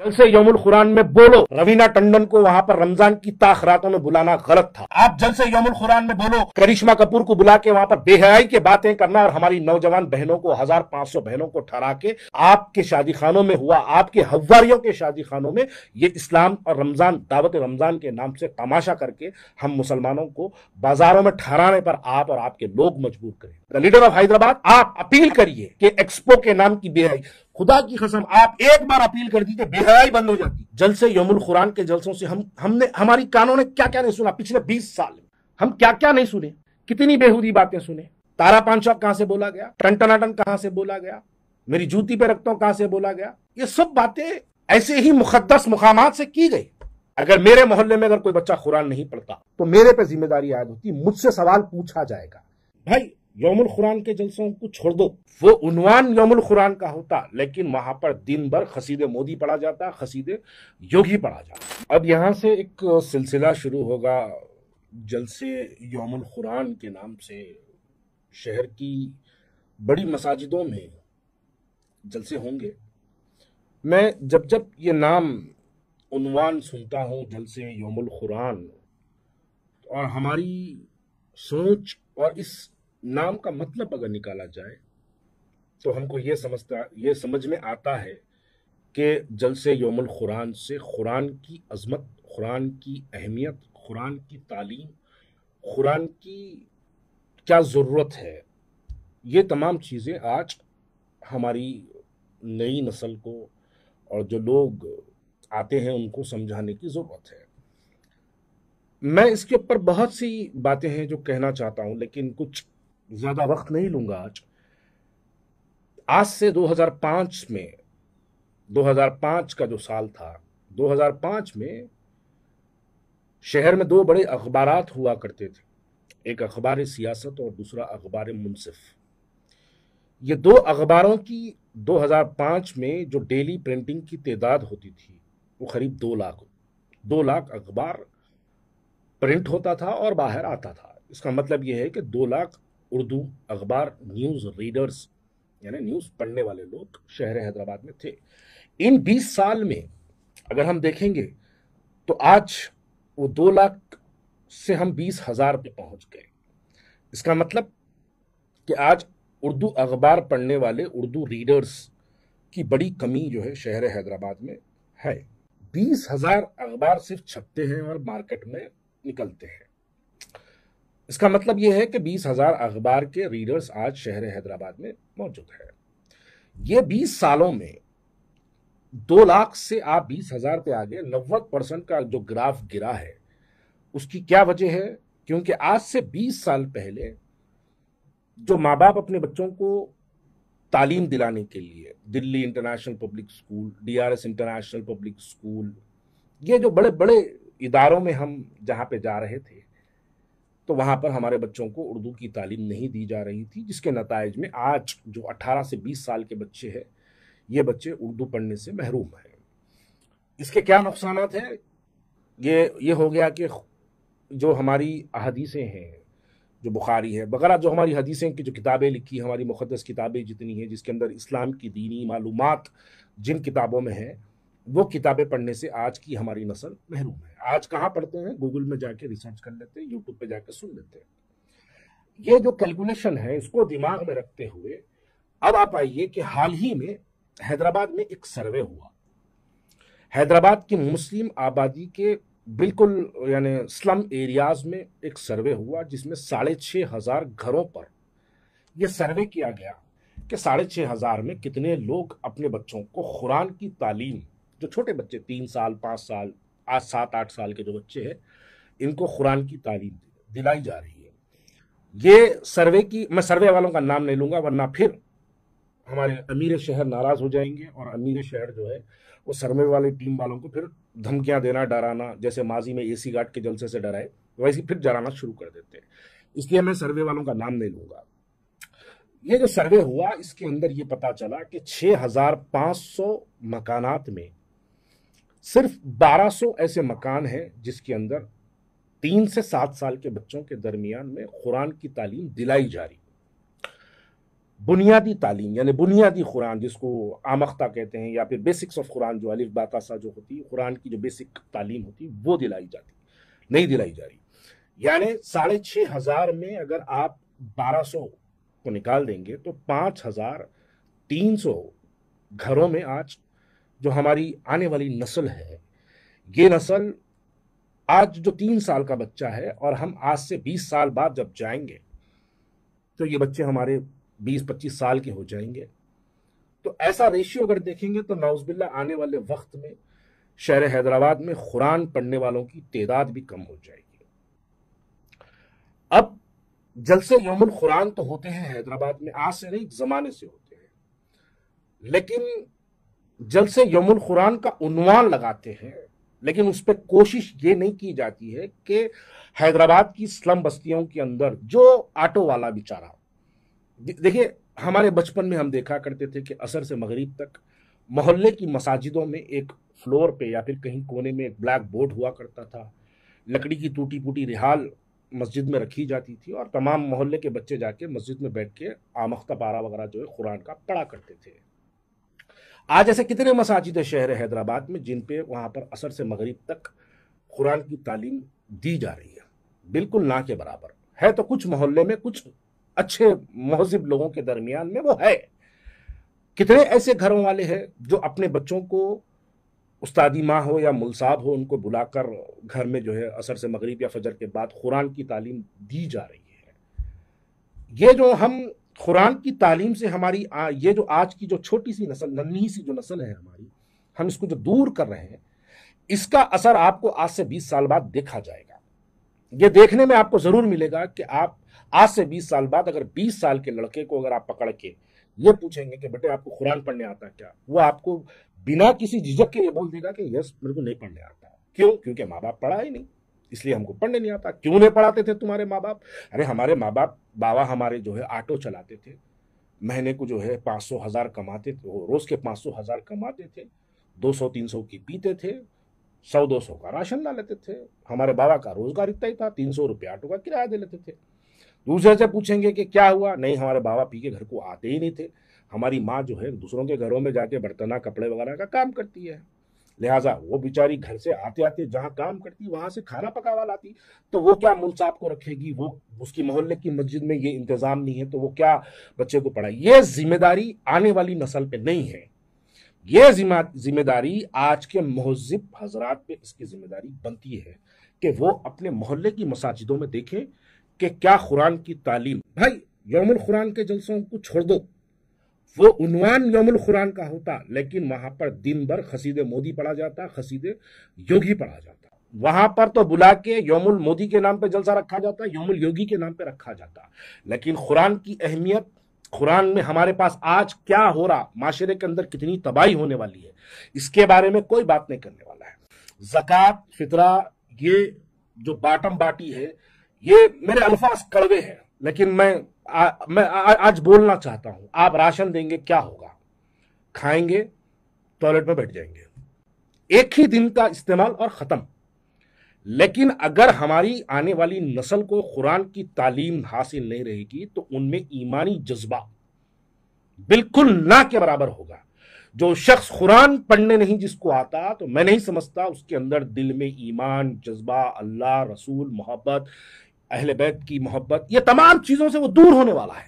जलसे यौमुल कुरान में बोलो। रवीना टंडन को वहां पर रमजान की ताखरातों में बुलाना गलत था। आप जलसे यौमुल कुरान में बोलो। करिश्मा कपूर को बुला के वहां पर बेहयाई की बातें करना और हमारी नौजवान बहनों को 1500 बहनों को ठहरा के आपके शादी खानों में हुआ, आपके हवारियों के शादी खानों में ये इस्लाम और रमजान, दावत रमजान के नाम से तमाशा करके हम मुसलमानों को बाजारों में ठहराने पर आप और आपके लोग मजबूर करें। द लीडर ऑफ हैदराबाद, आप अपील करिए कि एक्सपो के नाम की बेहयाई, खुदा की कसम आप एक बार अपील कर दीजिए, बेहयाई बंद हो जाती। जलसे यौमुल कुरान के जलसों से हमने, हमारी कानों ने क्या क्या नहीं सुना पिछले 20 साल में। हम क्या क्या नहीं सुने, कितनी बेहुदी बातें सुने। तारा पांचा कहां से बोला गया, टनटनाटन कहां से बोला गया, मेरी जूती पे रखता हूं कहां से बोला गया। ये सब बातें ऐसे ही मुकद्दस मुकामात से की गई। अगर मेरे मोहल्ले में अगर कोई बच्चा कुरान नहीं पढ़ता तो मेरे पे जिम्मेदारी आयद होती, मुझसे सवाल पूछा जाएगा। भाई यौमुल कुरान के जलसों को छोड़ दो, वो उन्वान यौमुल कुरान का होता, लेकिन वहां पर दिन भर खसीदे मोदी पढ़ा जाता, खसीदे योगी पढ़ा जाता। अब यहां से एक सिलसिला शुरू होगा, जलसे यौमुल कुरान के नाम से शहर की बड़ी मसाजिदों में जलसे होंगे। मैं जब जब ये नाम उन्वान सुनता हूं, जलसे यौमुल कुरान, और हमारी सोच और इस नाम का मतलब अगर निकाला जाए तो हमको ये समझ में आता है कि जलसे यौमुल कुरान से कुरान की अजमत, कुरान की अहमियत, कुरान की तालीम, कुरान की क्या ज़रूरत है, ये तमाम चीज़ें आज हमारी नई नस्ल को और जो लोग आते हैं उनको समझाने की ज़रूरत है। मैं इसके ऊपर बहुत सी बातें हैं जो कहना चाहता हूं, लेकिन कुछ ज़्यादा वक्त नहीं लूंगा। आज से 2005 का जो साल था, 2005 में शहर में दो बड़े अखबारात हुआ करते थे, एक अखबार सियासत और दूसरा अखबार मुनसिफ। ये दो अखबारों की 2005 में जो डेली प्रिंटिंग की तादाद होती थी वो करीब 2 लाख अखबार प्रिंट होता था और बाहर आता था। इसका मतलब यह है कि 2 लाख उर्दू अखबार न्यूज़ रीडर्स यानी न्यूज़ पढ़ने वाले लोग शहर हैदराबाद में थे। इन 20 साल में अगर हम देखेंगे तो आज वो 2 लाख से हम 20,000 पे पहुंच गए। इसका मतलब कि आज उर्दू अखबार पढ़ने वाले उर्दू रीडर्स की बड़ी कमी जो है शहर हैदराबाद में है। 20,000 अखबार सिर्फ छपते हैं और मार्केट में निकलते हैं। इसका मतलब यह है कि 20,000 अखबार के रीडर्स आज शहर हैदराबाद में मौजूद है। ये 20 सालों में 2 लाख से आप 20,000 पे आ गए। 90% का जो ग्राफ गिरा है उसकी क्या वजह है? क्योंकि आज से 20 साल पहले जो माँ बाप अपने बच्चों को तालीम दिलाने के लिए Delhi international public school, DRS international public school, ये जो बड़े बड़े इदारों में हम जहाँ पे जा रहे थे तो वहाँ पर हमारे बच्चों को उर्दू की तालीम नहीं दी जा रही थी, जिसके नतायज में आज जो 18 से 20 साल के बच्चे हैं ये बच्चे उर्दू पढ़ने से महरूम हैं। इसके क्या नुकसानात हैं? ये हो गया कि जो हमारी अहदीसें हैं, जो बुखारी है वगैरह, जो हमारी हदीसें की जो किताबें लिखी, हमारी मुक़द्दस किताबें जितनी हैं जिसके अंदर इस्लाम की दीनी मालूमात जिन किताबों में है, वो किताबें पढ़ने से आज की हमारी नस्ल महरूम है। आज कहाँ पढ़ते हैं? गूगल में जाके रिसर्च कर लेते हैं, यूट्यूब पे जाके सुन लेते हैं। ये जो कैलकुलेशन है इसको दिमाग में रखते हुए अब आप आइए कि हाल ही में हैदराबाद में एक सर्वे हुआ। हैदराबाद की मुस्लिम आबादी के बिल्कुल यानी स्लम एरियाज में एक सर्वे हुआ जिसमें 6,500 घरों पर यह सर्वे किया गया कि 6,500 में कितने लोग अपने बच्चों को कुरान की तालीम, जो छोटे बच्चे 3 साल 5 साल आज 7-8 साल के जो बच्चे हैं इनको कुरान की तालीम दिलाई जा रही है। ये सर्वे की, मैं सर्वे वालों का नाम नहीं लूंगा वरना फिर हमारे अमीर शहर नाराज हो जाएंगे और अमीर शहर जो है वो सर्वे वाली टीम वालों को फिर धमकियां देना, डराना, जैसे माजी में AC गार्ड के जलसे से डराए वैसे फिर डराना शुरू कर देते हैं। इसलिए मैं सर्वे वालों का नाम नहीं लूंगा। ये जो सर्वे हुआ इसके अंदर ये पता चला कि 6,500 मकानात में सिर्फ 1,200 ऐसे मकान हैं जिसके अंदर 3 से 7 साल के बच्चों के दरमियान में कुरान की तालीम दिलाई जा रही। بنیادی تعلیم یعنی بنیادی قرآن جس کو آمختہ کہتے ہیں یا پھر بیسکس آف قرآن جو الف با تا سا جو ہوتی ہے قرآن کی جو بیسک تعلیم ہوتی ہے وہ دلائی جاتی نہیں دلائی جا رہی. یعنی 6500 میں اگر آپ 1200 کو نکال دیں گے تو 5300 گھروں میں آج جو ہماری آنے والی نسل ہے یہ نسل آج جو 3 سال کا بچہ ہے اور ہم آج سے 20 سال بعد جب جائیں گے تو یہ بچے ہمارے 20-25 سال کے ہو جائیں گے. تو ایسا ریشیو اگر دیکھیں گے تو نعوذ باللہ آنے والے وقت میں شہر حیدرآباد میں قرآن پڑھنے والوں کی تعداد بھی کم ہو جائے گی. اب جلسے یوم القرآن تو ہوتے ہیں حیدرآباد میں آج سے نہیں زمانے سے ہوتے ہیں, لیکن جلسے یوم القرآن کا عنوان لگاتے ہیں لیکن اس پہ کوشش یہ نہیں کی جاتی ہے کہ حیدرآباد کی سلم بستیوں کے اندر جو آٹو والا بیچارہ, دیکھیے ہمارے بچپن میں ہم دیکھا کرتے تھے کہ عصر سے مغرب تک محلے کی مساجدوں میں ایک فلور پہ یا پھر کہیں کونے میں ایک بلیک بورڈ ہوا کرتا تھا, لکڑی کی ٹوٹی پوٹی رحال مسجد میں رکھی جاتی تھی اور تمام محلے کے بچے جا کے مسجد میں بیٹھ کے آمختہ پارہ وغیرہ جو ہے قرآن کا پڑھا کرتے تھے. آج ایسے کتنے مساجد ہے شہر حیدرآباد میں جن پہ وہاں پر عصر سے مغرب تک قرآن کی تعلیم دی جا رہی ہے؟ بالکل نہ کے برابر ہے. تو کچھ محلے میں کچھ اچھے مہذب لوگوں کے درمیان میں وہ ہے. کتنے ایسے گھروں والے ہیں جو اپنے بچوں کو استادی ماں ہو یا مل صاحب ہو ان کو بلا کر گھر میں جو ہے عصر سے مغرب یا فجر کے بعد قرآن کی تعلیم دی جا رہی ہے. یہ جو ہم قرآن کی تعلیم سے ہماری یہ جو آج کی جو چھوٹی سی نسل ننھی سی جو نسل ہے ہماری, ہم اس کو جو دور کر رہے ہیں اس کا اثر آپ کو آج سے 20 سال بعد دیکھا جائے گا. یہ دیکھنے میں آپ کو ضرور ملے گا کہ آپ آج سے 20 سال بعد اگر 20 سال کے لڑکے کو اگر آپ پکڑ کے یہ پوچھیں گے کہ بیٹے آپ کو قرآن پڑھنے آتا ہے کیا, وہ آپ کو بنا کسی جھجک کے یہ بول دے گا کہ یس میرے کو نہیں پڑھنے آتا. کیوں؟ کیونکہ ماں باپ پڑھا ہی نہیں, اس لیے ہم کو پڑھنے نہیں آتا. کیوں نہیں پڑھاتے تھے تمہارے ماں باپ؟ ارے ہمارے ماں باپ بابا ہمارے جو ہے آٹو چلاتے تھے, مہینے کو جو ہے 500,000 کماتے تھے, روز کے 500,000 کماتے تھے, 200-300 کی پیتے تھے, 100-200 کا راشن لا لیتے تھے. ہمارے بابا کا روزگار اتنا ہی تھا, 300 روپے آٹو کا کرایہ دے لیتے تھے. دوسرے سے پوچھیں گے کہ کیا ہوا؟ نہیں, ہمارے بابا پی کے گھر کو آتے ہی نہیں تھے. ہماری ماں جو ہے دوسروں کے گھروں میں جا کے برتنہ کپڑے وغیرہ کا کام کرتی ہے, لہٰذا وہ بیچاری گھر سے آتے آتے جہاں کام کرتی وہاں سے کھانا پکاوا لاتی. تو وہ کیا مل صاحب کو رکھے گی؟ وہ اس کی محلے کی مسجد میں یہ انتظام نہیں ہے تو وہ کیا بچے کو پڑھائے؟ یہ ذمہ داری آنے والی نسل پہ نہیں ہے, یہ ذمہ داری آج کے مہذب حضرات پہ اس کی ذمہ داری بنتی ہے کہ وہ اپنے محلے کی مساجدوں میں دیکھیں کہ کیا قرآن کی تعلیم. بھائی یوم القرآن کے جلسوں کو چھوڑ دو, وہ عنوان یوم القرآن کا ہوتا لیکن وہاں پر دن بھر خسید مودی پڑھا جاتا, خسید یوگی پڑھا جاتا. وہاں پر تو بلا کے یوم المودی کے نام پہ جلسہ رکھا جاتا, یوم الیوگی کے نام پہ رکھا جاتا. لیکن قرآن کی اہمیت, قرآن میں ہمارے پاس آج کیا ہو رہا, معاشرے کے اندر کتنی تباہی ہونے والی ہے, اس کے بارے میں کوئی بات نہیں کرنے والا ہے. زکوٰۃ فطرہ یہ جو باٹم باٹی ہے, یہ میرے الفاظ کڑوے ہیں لیکن میں آج بولنا چاہتا ہوں. آپ راشن دیں گے کیا ہوگا؟ کھائیں گے, ٹوائلٹ میں بیٹھ جائیں گے, ایک ہی دن کا استعمال اور ختم. لیکن اگر ہماری آنے والی نسل کو قرآن کی تعلیم حاصل نہیں رہے گی تو ان میں ایمانی جذبہ بالکل نہ کے برابر ہوگا. جو شخص قرآن پڑھنے نہیں جس کو آتا تو میں نہیں سمجھتا اس کے اندر دل میں ایمان, جذبہ, اللہ, رسول, محبت, اہل بیت کی محبت, یہ تمام چیزوں سے وہ دور ہونے والا ہے.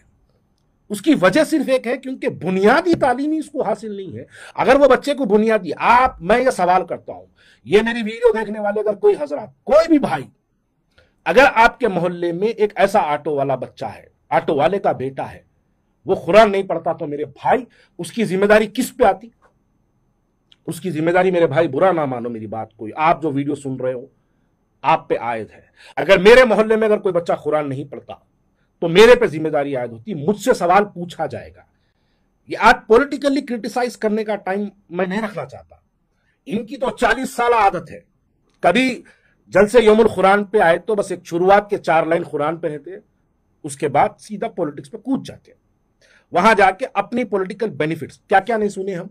اس کی وجہ صرف ایک ہے کیونکہ بنیادی تعلیمی اس کو حاصل نہیں ہے. اگر وہ بچے کو بنیادی, میں یہ سوال کرتا ہوں, یہ میری ویڈیو دیکھنے والے اگر کوئی حضرات, کوئی بھی بھائی, اگر آپ کے محلے میں ایک ایسا آٹو والا بچہ ہے, آٹو والے کا بیٹا ہے, وہ قرآن نہیں پڑھتا تو میرے بھائی اس کی ذمہ داری کس پہ آتی؟ اس کی ذمہ داری میرے بھائی, برا نہ مانو میری بات, کوئی آپ جو ویڈیو سن رہے ہو آپ پہ عائد ہے. اگر میرے محلے میں اگر کوئی بچہ قرآن نہیں پڑھتا تو میرے پہ ذمہ داری عائد ہوتی, مجھ سے سوال پوچھا جائے گا. یہ آج پولیٹیکلی کرٹیسائز کرنے کا ٹائم میں نہیں رکھنا چاہتا. ان کی تو 40 سالہ عادت ہے, کبھی جلسے یوم القرآن پہ آئے تو بس ایک شروعات کے 4 لائن قرآن پہ رہتے, اس کے بعد سیدھا پولیٹکس پہ کود جاتے. وہاں جا کے اپنی پولیٹیکل بینیفٹس کیا کیا نہیں سنے ہم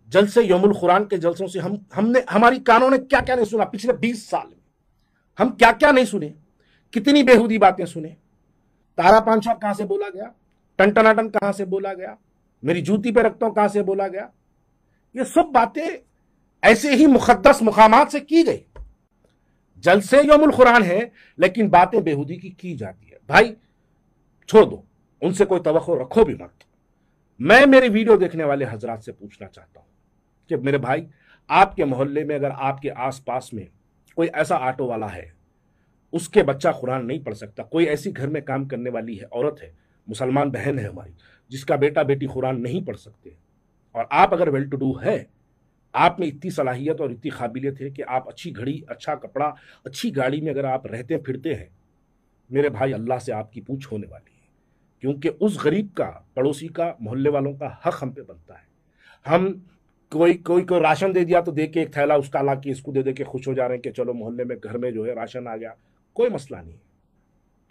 جلسے یوم القرآن کے جلسوں سے, ہم نے, ہماری کانوں نے کیا کیا نہیں سنا پچھلے 20 سال میں, ہم کیا کیا نہیں سنے, کتنی بیہودی باتیں سنے. تارا پانچھا کہاں سے بولا گیا, टन कहां से बोला गया, मेरी जूती पे रखता हूं कहां से बोला गया, ये सब बातें ऐसे ही मुकद्दस मुकामात से की गई। जलसे यौमुल कुरान है लेकिन बातें बेहुदी की जाती है। भाई छोड़ दो, उनसे कोई तवक्को रखो भी मत। मैं मेरे वीडियो देखने वाले हजरात से पूछना चाहता हूं कि मेरे भाई, आपके मोहल्ले में अगर आपके आसपास में कोई ऐसा ऑटो वाला है, उसके बच्चा कुरान नहीं पढ़ सकता, कोई ऐसी घर में काम करने वाली है, औरत है, मुसलमान बहन है हमारी, जिसका बेटा बेटी कुरान नहीं पढ़ सकते, और आप अगर वेल टू डू है, आप में इतनी सलाहियत और इतनी काबिलियत है कि आप अच्छी घड़ी, अच्छा कपड़ा, अच्छी गाड़ी में अगर आप रहते फिरते हैं, मेरे भाई अल्लाह से आपकी पूछ होने वाली है, क्योंकि उस गरीब का, पड़ोसी का, मोहल्ले वालों का हक हम पे बनता है। हम कोई राशन दे दिया तो दे के एक थैला उसका ला के इसको दे के खुश हो जा रहे हैं कि चलो मोहल्ले में, घर में जो है राशन आ गया, कोई मसला नहीं है।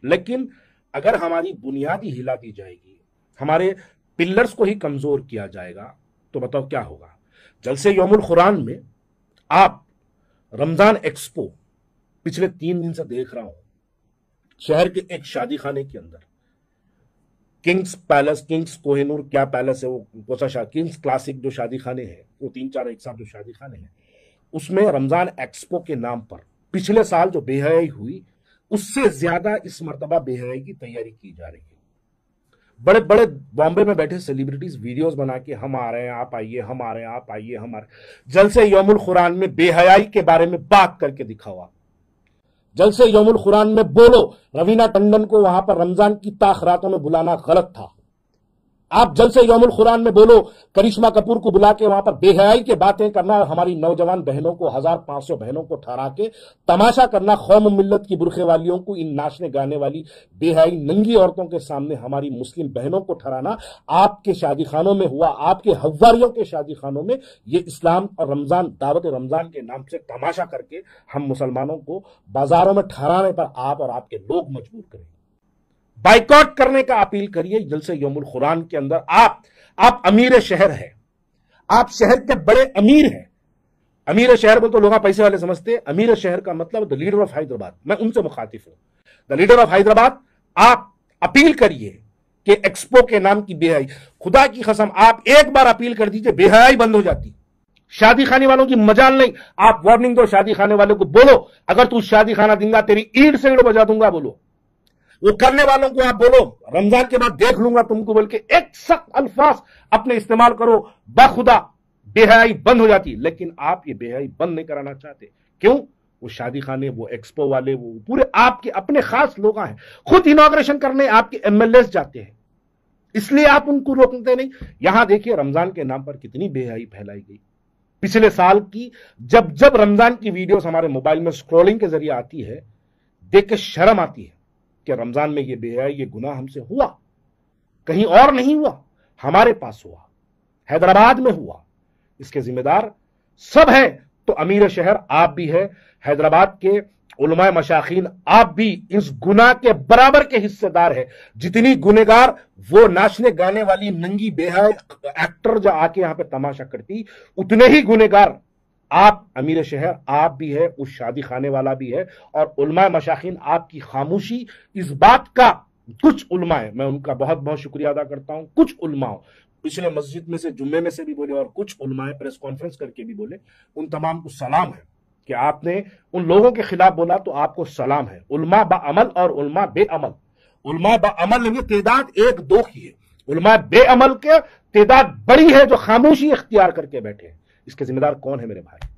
लेकिन अगर हमारी बुनियादी हिला दी जाएगी, हमारे पिलर्स को ही कमजोर किया जाएगा, तो बताओ क्या होगा। जलसे यौमुल कुरान में आप रमजान एक्सपो पिछले 3 दिन से देख रहा हूं, शहर के एक शादी खाने के अंदर, किंग्स पैलेस, किंग्स कोहिनूर क्या पैलेस है वो, किंग्स क्लासिक जो शादी खाने हैं, वो 3-4 एक साथ जो शादी खाने हैं, उसमें रमजान एक्सपो के नाम पर पिछले साल जो बेहयाई हुई, उससे ज्यादा इस मर्तबा बेहयाई की तैयारी की जा रही है। बड़े बड़े बॉम्बे में बैठे सेलिब्रिटीज वीडियोस बना के हम आ रहे हैं आप आइए, हम आ रहे हैं आप आइए, हम आ रहे हैं। जलसे यौमुल कुरान में बेहयाई के बारे में बात करके दिखाओ आप। जलसे यौमुल कुरान में बोलो रवीना टंडन को वहां पर रमजान की ताखरातों में बुलाना गलत था। आप जलसे यौमुल कुरान में बोलो करिश्मा कपूर को बुला के वहां पर बेहयाई के बातें करना, हमारी नौजवान बहनों को, 1500 बहनों को ठहरा के तमाशा करना, कौम मिल्लत की बुरखे वालियों को, इन नाचने गाने वाली बेहयाई नंगी औरतों के सामने हमारी मुस्लिम बहनों को ठहराना, आपके शादी खानों में हुआ, आपके हव्वारियों के शादी खानों में ये इस्लाम और रमजान, दावत रमजान के नाम से तमाशा करके हम मुसलमानों को बाजारों में ठहराने पर आप और आपके लोग मजबूर करें। बाइकआउट करने का अपील करिए। जलसे यौमुल कुरान के अंदर आप अमीर शहर है, आप शहर के बड़े अमीर हैं। अमीर शहर बोल तो लोग पैसे वाले समझते हैं, अमीर शहर का मतलब द लीडर ऑफ हैदराबाद, मैं उनसे मुखातिब हूं। द लीडर ऑफ हैदराबाद, आप अपील करिए कि एक्सपो के नाम की बेहयाई, खुदा की कसम आप एक बार अपील कर दीजिए, बेहयाई बंद हो जाती। शादी खाने वालों की मजाल नहीं, आप वार्निंग दो शादी खाने वालों को, बोलो अगर तू शादी खाना देंगा तेरी ईंट से ईंट बजा दूंगा, बोलो। वो करने वालों को आप बोलो रमजान के बाद देख लूंगा तुमको, बोल के एक सख्त अल्फाज अपने इस्तेमाल करो, बाखुदा बेहयाई बंद हो जाती। लेकिन आप ये बेहयाई बंद नहीं कराना चाहते, क्यों? वो शादी खाने, वो एक्सपो वाले, वो पूरे आपके अपने खास लोग हैं, खुद इनॉग्रेशन करने आपके एमएलएस जाते हैं, इसलिए आप उनको रोकते नहीं। यहां देखिए रमजान के नाम पर कितनी बेहयाई फैलाई गई। पिछले साल की जब रमजान की वीडियोस हमारे मोबाइल में स्क्रॉलिंग के जरिए आती है, देख के शर्म आती है कि रमजान में ये बेहयाई, ये गुनाह हमसे हुआ, कहीं और नहीं हुआ, हमारे पास हुआ, हैदराबाद में हुआ। इसके जिम्मेदार सब हैं, तो अमीर शहर आप भी है, हैदराबाद के उलमाए मशाखीन आप भी इस गुनाह के बराबर के हिस्सेदार है। जितनी गुनेगार वो नाचने गाने वाली नंगी बेहया एक्टर जो आके यहां पे तमाशा करती, उतने ही गुनेगार आप अमीर शहर आप भी है, उस शादी खाने वाला भी है, और उलमाए मशाखीन आपकी खामोशी इस बात का, कुछ उलमाए, मैं उनका बहुत बहुत शुक्रिया अदा करता हूं, कुछ उलमा पिछले मस्जिद में से, जुम्मे में से भी बोले, और कुछ उलमाए प्रेस कॉन्फ्रेंस करके भी बोले, उन तमाम को सलाम है कि आपने उन लोगों के खिलाफ बोला, तो आपको सलाम है। उलमा बाअमल और उलमा बेअमल, उलमा बाअमल ने तादाद 1-2 की है, उलमा बेअमल के तादाद बड़ी है जो खामोशी इख्तियार करके बैठे हैं। इसके जिम्मेदार कौन है मेरे भाई?